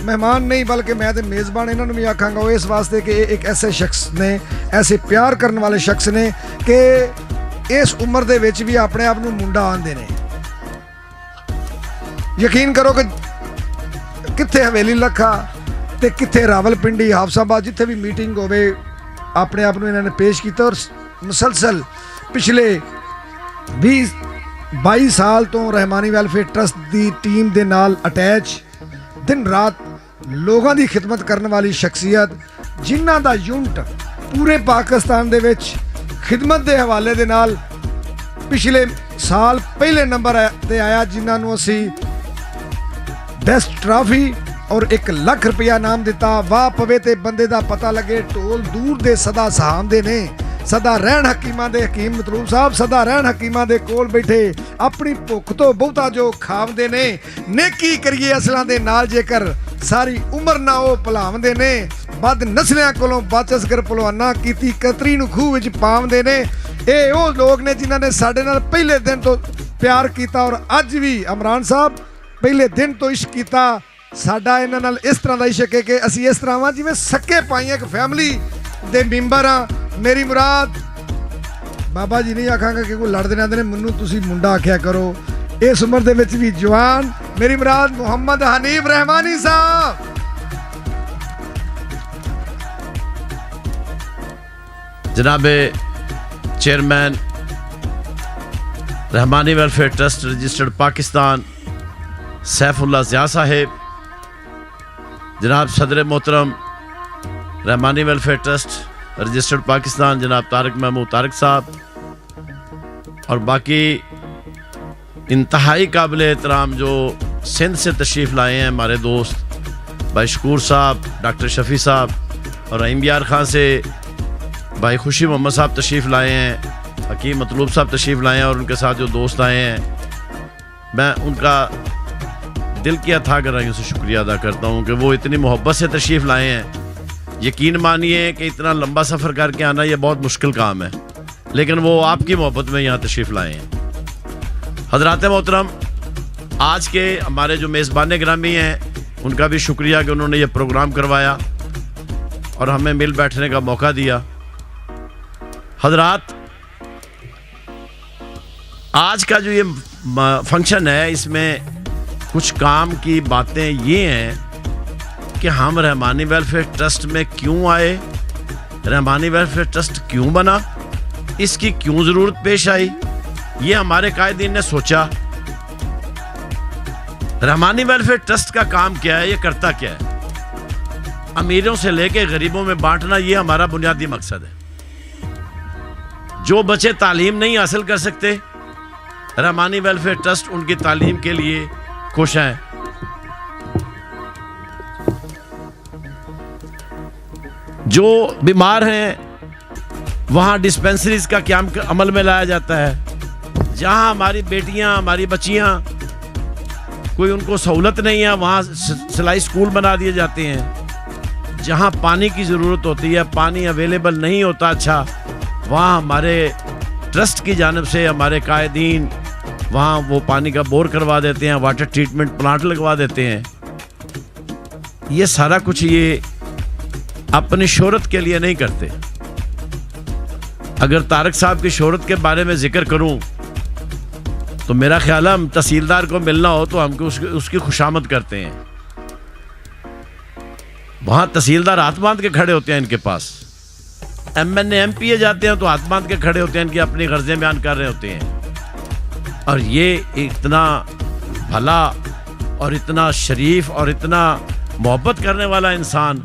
مہمان نہیں بلکہ میں میزبان انہوں نے بھی آکھاں گا وہ اس واسطے کہ ایک ایسے شخص نے ایسے پیار کرنے والے شخص نے کہ اس عمر دے وچ بھی اپنے آپ منڈا آندے نے. یقین کرو کہ کتھے حویلی لکھا تے کتھے راول پنڈی حافظ آباد جتھے بھی میٹنگ ہوئے اپنے آپ انہوں نے پیش کیتا. اور مسلسل پچھلے 22 سال تو رحمانی ویلفیئر ٹرسٹ دی ٹیم دے نال اٹیچ دن رات لوگاں دی خدمت کرنے والی شخصیت جنہاں دا یونٹ پورے پاکستان دے وچ خدمت دے حوالے دے نال پچھلے سال پہلے نمبر تے آیا جنہاں نو اسی بیسٹ ٹرافی اور 1 لاکھ روپیہ نام دیتا. واہ پوے تے بندے دا پتہ لگے ٹول دور دے صدا سہام دے نے صدا رہن حکیماں دے حکیم مطلوب صاحب صدا رہن حکیماں دے کول بیٹھے اپنی بھوک تو بہتا جو کھاوندے نے. نیکی کریے اصلاں دے نال جے کر ساری عمر نہ او پلاوندے نے. بد نسلیاں کولوں بچس کر پلوانا کیتی کتری نو کھوہ وچ پاوندے نے. اے او لوگ نے جنہاں نے ساڈے نال پہلے دن تو پیار کیتا اور اج بھی عمران صاحب پہلے دن تو عشق کیتا. ساڈا انہاں نال اس طرح دا عشق ہے کہ اسی اس طرح جویں سکے پائیں ایک فیملی دے ممبر ہاں. میری مراد بابا جی نہیں آکھاں گا کہ کوئی لڑ دینا دے منو تسی منڈا آکھیا کرو اس عمر دے وچ بھی جوان. میری مراد محمد حنیف رحمانی صاحب. جناب chairman Rahmani welfare trust registered Pakistan Saif Ullah Zia Sahab, جناب صدر محترم Rahmani welfare trust registered Pakistan جناب طارق محمود طارق صاحب، اور باقی انتہائی قابل احترام جو سندھ سے تشریف لائے ہیں ہمارے دوست بھائی شکور صاحب، ڈاکٹر شفیع صاحب، اور رحیم یار خان سے بھائی خوشی محمد صاحب تشریف لائے ہیں، حکیم مطلوب صاحب تشریف لائے ہیں، اور ان کے ساتھ جو دوست آئے ہیں میں ان کا دل کی اتھاہ گہرائیوں سے شکریہ ادا کرتا ہوں کہ وہ اتنی محبت سے تشریف لائے ہیں. یقین مانیے کہ اتنا لمبا سفر کر کے آنا یہ بہت مشکل کام ہے، لیکن وہ آپ کی محبت میں یہاں تشریف لائے ہیں. حضرات محترم، آج کے ہمارے جو میزبان گرامی ہیں ان کا بھی شکریہ کہ انہوں نے یہ پروگرام کروایا اور ہمیں مل بیٹھنے کا موقع دیا. حضرات، آج کا جو یہ فنکشن ہے اس میں کچھ کام کی باتیں یہ ہیں کہ ہم رحمانی ویلفیئر ٹرسٹ میں کیوں آئے، رحمانی ویلفیئر ٹرسٹ کیوں بنا، اس کی کیوں ضرورت پیش آئی. یہ ہمارے قائدین نے سوچا رحمانی ویلفیئر ٹرسٹ کا کام کیا ہے، یہ کرتا کیا ہے. امیروں سے لے کے غریبوں میں بانٹنا یہ ہمارا بنیادی مقصد ہے. جو بچے تعلیم نہیں حاصل کر سکتے رحمانی ویلفیئر ٹرسٹ ان کی تعلیم کے لیے خوش ہیں. جو بیمار ہیں وہاں ڈسپینسریز کا قیام عمل میں لایا جاتا ہے. جہاں ہماری بیٹیاں ہماری بچیاں کوئی ان کو سہولت نہیں ہے وہاں سلائی اسکول بنا دیے جاتے ہیں. جہاں پانی کی ضرورت ہوتی ہے، پانی اویلیبل نہیں ہوتا اچھا، وہاں ہمارے ٹرسٹ کی جانب سے ہمارے قائدین وہاں وہ پانی کا بور کروا دیتے ہیں، واٹر ٹریٹمنٹ پلانٹ لگوا دیتے ہیں. یہ سارا کچھ یہ اپنی شہرت کے لیے نہیں کرتے. اگر طارق صاحب کی شہرت کے بارے میں ذکر کروں تو میرا خیال ہے ہم تحصیلدار کو ملنا ہو تو ہم اس کی خوشامد کرتے ہیں. وہاں تحصیلدار ہاتھ باندھ کے کھڑے ہوتے ہیں ان کے پاس، M N A M P A جاتے ہیں تو ہاتھ باندھ کے کھڑے ہوتے ہیں، ان کی اپنی غرضیں بیان کر رہے ہوتے ہیں. اور یہ اتنا بھلا اور اتنا شریف اور اتنا محبت کرنے والا انسان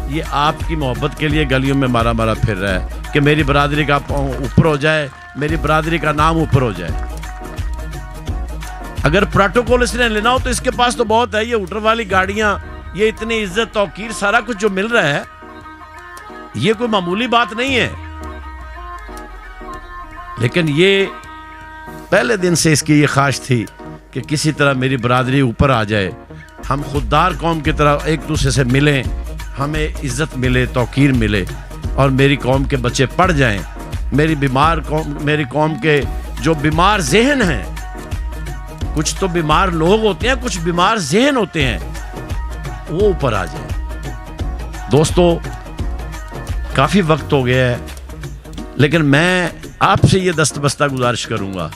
یہ آپ کی محبت کے لیے گلیوں میں مارا مارا پھر رہا ہے کہ میری برادری کا اوپر ہو جائے، میری برادری کا نام اوپر ہو جائے. اگر پروٹوکول اس نے لینا ہو تو اس کے پاس تو بہت ہے. یہ ہوٹر والی گاڑیاں، یہ اتنی عزت توقیر، سارا کچھ جو مل رہا ہے یہ کوئی معمولی بات نہیں ہے. لیکن یہ پہلے دن سے اس کی یہ خواہش تھی کہ کسی طرح میری برادری اوپر آ جائے، ہم خوددار قوم کی طرح ایک دوسرے سے ملیں، ہمیں عزت ملے، توقیر ملے، اور میری قوم کے بچے پڑھ جائیں. میری قوم کے جو بیمار ذہن ہیں، کچھ تو بیمار لوگ ہوتے ہیں، کچھ بیمار ذہن ہوتے ہیں، وہ اوپر آ جائیں. دوستو کافی وقت ہو گیا ہے لیکن میں آپ سے یہ دستبستہ گزارش کروں گا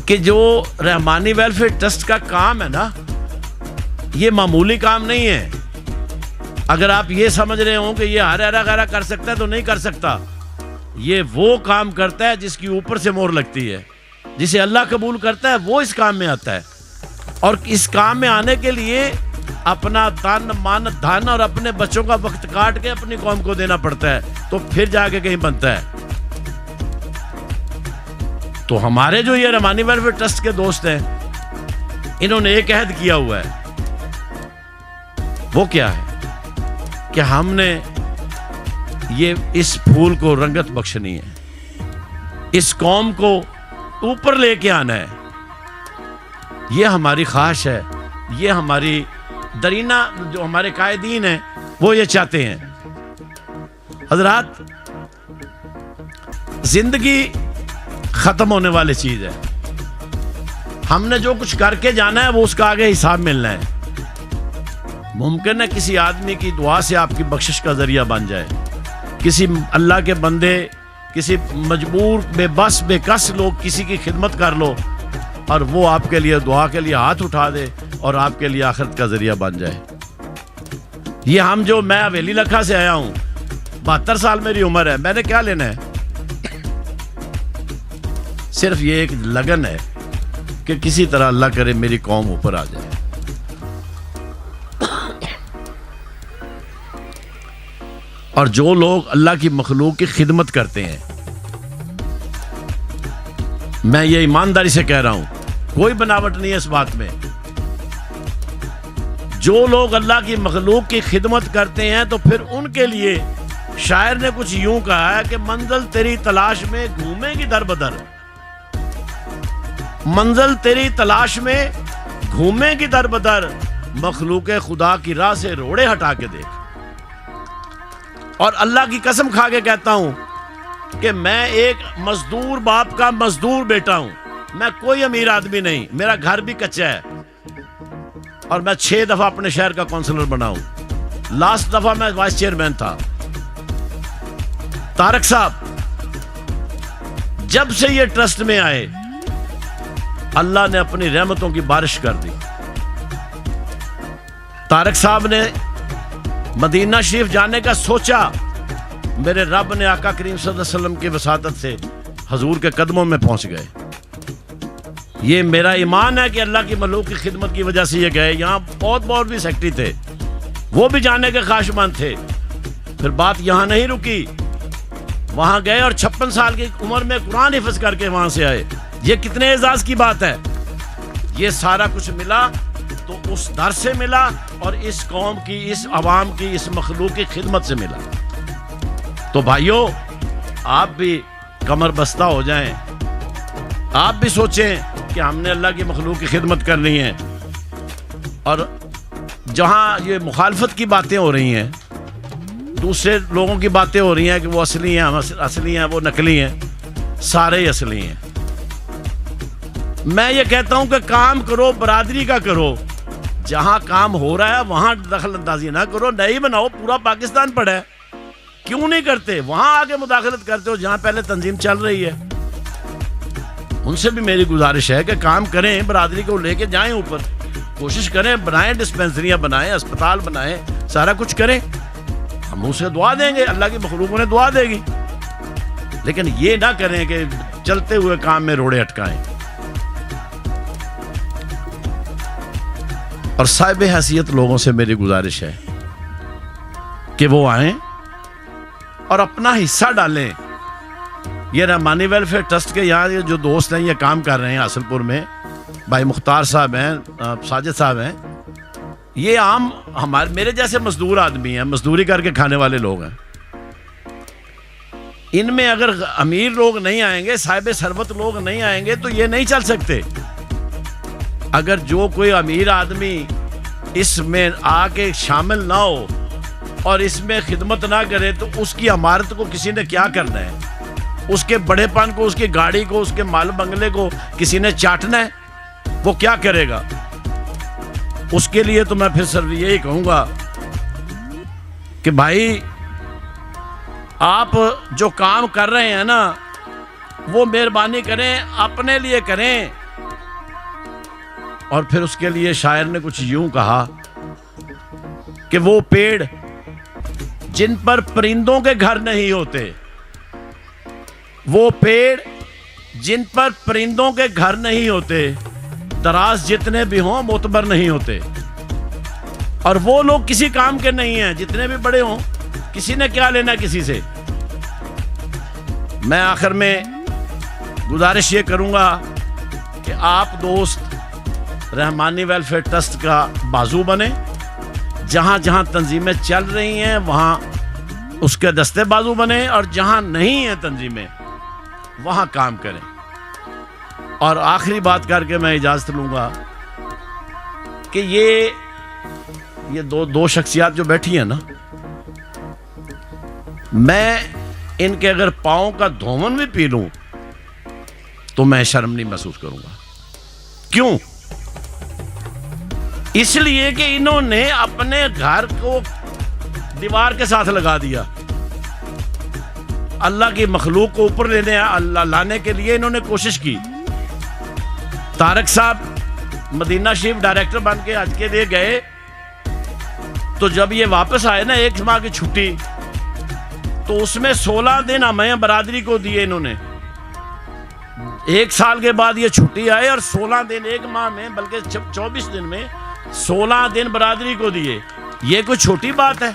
کہ جو رحمانی ویلفیئر ٹرسٹ کا کام ہے نا یہ معمولی کام نہیں ہے. اگر آپ یہ سمجھ رہے ہوں کہ یہ ہرا غیرہ کر سکتا ہے تو نہیں کر سکتا. یہ وہ کام کرتا ہے جس کی اوپر سے مور لگتی ہے. جسے اللہ قبول کرتا ہے وہ اس کام میں آتا ہے. اور اس کام میں آنے کے لیے اپنا تن من دھن اور اپنے بچوں کا وقت کاٹ کے اپنی قوم کو دینا پڑتا ہے تو پھر جا کے کہیں بنتا ہے. تو ہمارے جو یہ رحمانی ویلفیئر ٹرسٹ کے دوست ہیں انہوں نے ایک عہد کیا ہوا ہے. وہ کیا ہے کہ ہم نے یہ اس پھول کو رنگت بخشنی ہے, اس قوم کو اوپر لے کے آنا ہے. یہ ہماری خواہش ہے, یہ ہماری درینہ جو ہمارے قائدین ہیں وہ یہ چاہتے ہیں. حضرات زندگی ختم ہونے والی چیز ہے. ہم نے جو کچھ کر کے جانا ہے وہ اس کا آگے حساب ملنا ہے. ممکن ہے کسی آدمی کی دعا سے آپ کی بخشش کا ذریعہ بن جائے, کسی اللہ کے بندے, کسی مجبور بے بس بے کس لوگ کسی کی خدمت کر لو اور وہ آپ کے لیے دعا کے لیے ہاتھ اٹھا دے اور آپ کے لیے آخرت کا ذریعہ بن جائے. یہ ہم جو میں حویلی لکھا سے آیا ہوں, 72 سال میری عمر ہے, میں نے کیا لینا ہے؟ صرف یہ ایک لگن ہے کہ کسی طرح اللہ کرے میری قوم اوپر آ جائے. اور جو لوگ اللہ کی مخلوق کی خدمت کرتے ہیں, میں یہ ایمانداری سے کہہ رہا ہوں, کوئی بناوٹ نہیں ہے اس بات میں, جو لوگ اللہ کی مخلوق کی خدمت کرتے ہیں تو پھر ان کے لیے شاعر نے کچھ یوں کہا ہے کہ منزل تیری تلاش میں گھومے گی در بدر, منزل تیری تلاش میں گھومے گی در بدر, مخلوق خدا کی راہ سے روڑے ہٹا کے دیکھ. اور اللہ کی قسم کھا کے کہتا ہوں کہ میں ایک مزدور باپ کا مزدور بیٹا ہوں, میں کوئی امیر آدمی نہیں, میرا گھر بھی کچا ہے اور میں 6 دفعہ اپنے شہر کا کونسلر بنا ہوں. لاسٹ دفعہ میں وائس چیئرمین تھا. طارق صاحب جب سے یہ ٹرسٹ میں آئے اللہ نے اپنی رحمتوں کی بارش کر دی. طارق صاحب نے مدینہ شریف جانے کا سوچا, میرے رب نے آقا کریم صلی اللہ علیہ وسلم کی وساطت سے حضور کے قدموں میں پہنچ گئے. یہ میرا ایمان ہے کہ اللہ کی مخلوق کی خدمت کی وجہ سے یہ گئے. یہاں بہت بھی سیکٹری تھے, وہ بھی جانے کے خواہشمند تھے. پھر بات یہاں نہیں رکی, وہاں گئے اور 56 سال کی عمر میں قرآن حفظ کر کے وہاں سے آئے. یہ کتنے اعزاز کی بات ہے. یہ سارا کچھ ملا تو اس در سے ملا اور اس قوم کی, اس عوام کی, اس مخلوق کی خدمت سے ملا. تو بھائیو آپ بھی کمر بستہ ہو جائیں, آپ بھی سوچیں کہ ہم نے اللہ کی مخلوق کی خدمت کرنی ہے. اور جہاں یہ مخالفت کی باتیں ہو رہی ہیں, دوسرے لوگوں کی باتیں ہو رہی ہیں کہ وہ اصلی ہیں, ہم اصلی ہیں, وہ نقلی ہیں, سارے ہی اصلی ہیں. میں یہ کہتا ہوں کہ کام کرو برادری کا کرو, جہاں کام ہو رہا ہے وہاں دخل اندازی نہ کرو. نہیں بناؤ, پورا پاکستان پڑا ہے, کیوں نہیں کرتے؟ وہاں آگے مداخلت کرتے ہو جہاں پہلے تنظیم چل رہی ہے. ان سے بھی میری گزارش ہے کہ کام کریں, برادری کو لے کے جائیں اوپر, کوشش کریں, بنائیں ڈسپینسریاں بنائیں, اسپتال بنائیں, سارا کچھ کریں. ہم اسے دعا دیں گے, اللہ کی مخلوق انہیں دعا دے گی. لیکن یہ نہ کریں کہ چلتے ہوئے کام میں روڑے اٹکائیں. اور صاحب حیثیت لوگوں سے میری گزارش ہے کہ وہ آئیں اور اپنا حصہ ڈالیں. یہ رحمانی ویلفیئر ٹرسٹ کے یہاں یہ جو دوست ہیں یہ کام کر رہے ہیں حاصل پور میں, بھائی مختار صاحب ہیں, ساجد صاحب ہیں, یہ عام ہمارے میرے جیسے مزدور آدمی ہیں, مزدوری کر کے کھانے والے لوگ ہیں. ان میں اگر امیر لوگ نہیں آئیں گے, صاحب ثروت لوگ نہیں آئیں گے تو یہ نہیں چل سکتے. اگر جو کوئی امیر آدمی اس میں آ کے شامل نہ ہو اور اس میں خدمت نہ کرے تو اس کی عمارت کو کسی نے کیا کرنا ہے؟ اس کے بڑے پن کو, اس کی گاڑی کو, اس کے مال بنگلے کو کسی نے چاٹنا ہے؟ وہ کیا کرے گا؟ اس کے لیے تو میں پھر صرف یہی کہوں گا کہ بھائی آپ جو کام کر رہے ہیں نا وہ مہربانی کریں اپنے لیے کریں. اور پھر اس کے لیے شاعر نے کچھ یوں کہا کہ وہ پیڑ جن پر پرندوں کے گھر نہیں ہوتے، وہ پیڑ جن پر پرندوں کے گھر نہیں ہوتے، دراز جتنے بھی ہوں معتبر نہیں ہوتے. اور وہ لوگ کسی کام کے نہیں ہیں جتنے بھی بڑے ہوں، کسی نے کیا لینا کسی سے. میں آخر میں گزارش یہ کروں گا کہ آپ دوست رحمانی ویلفیئر ٹرسٹ کا بازو بنے. جہاں جہاں تنظیمیں چل رہی ہیں وہاں اس کے دستے بازو بنے، اور جہاں نہیں ہیں تنظیمیں وہاں کام کریں. اور آخری بات کر کے میں اجازت لوں گا کہ یہ دو شخصیات جو بیٹھی ہیں نا، میں ان کے اگر پاؤں کا دھون بھی پی لوں تو میں شرم نہیں محسوس کروں گا. کیوں؟ اس لیے کہ انہوں نے اپنے گھر کو دیوار کے ساتھ لگا دیا. اللہ کی مخلوق کو اوپر لانے کے لیے انہوں نے کوشش کی. طارق صاحب مدینہ شریف ڈائریکٹر بن کے حج کے لیے گئے تو جب یہ واپس آئے نا 1 ماہ کی چھٹی، تو اس میں 16 دن ہمیں برادری کو دیے انہوں نے. 1 سال کے بعد یہ چھٹی آئے اور 16 دن 1 ماہ میں، بلکہ 24 دن میں 16 دن برادری کو دیے. یہ کوئی چھوٹی بات ہے؟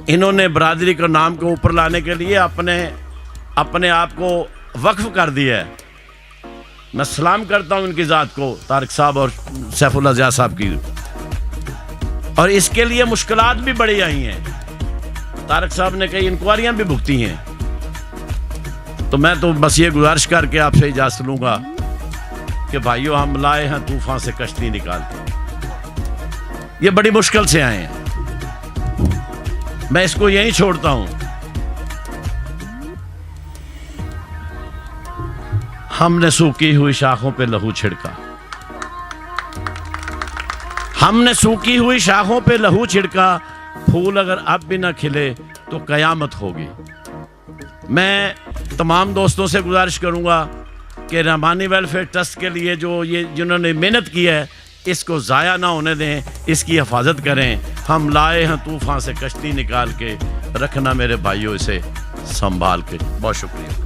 انہوں نے برادری کو نام کو اوپر لانے کے لیے اپنے آپ کو وقف کر دیا ہے. میں سلام کرتا ہوں ان کی ذات کو، طارق صاحب اور سیف اللہ ضیاء صاحب کی. اور اس کے لیے مشکلات بھی بڑی آئی ہیں. طارق صاحب نے کئی انکوائریاں بھی بھگتی ہیں. تو میں تو بس یہ گزارش کر کے آپ سے اجازت لوں گا کہ بھائیو ہم لائے ہیں طوفان سے کشتی نکال کے. یہ بڑی مشکل سے آئے ہیں. میں اس کو یہیں چھوڑتا ہوں. ہم نے سوکھی ہوئی شاخوں پہ لہو چھڑکا، ہم نے سوکھی ہوئی شاخوں پہ لہو چھڑکا، پھول اگر اب بھی نہ کھلے تو قیامت ہوگی. میں تمام دوستوں سے گزارش کروں گا کہ رحمانی ویلفیئر ٹرسٹ کے لیے جنہوں نے محنت کی ہے اس کو ضائع نہ ہونے دیں، اس کی حفاظت کریں. ہم لائے ہیں طوفان سے کشتی نکال کے، رکھنا میرے بھائیوں اسے سنبھال کے. بہت شکریہ.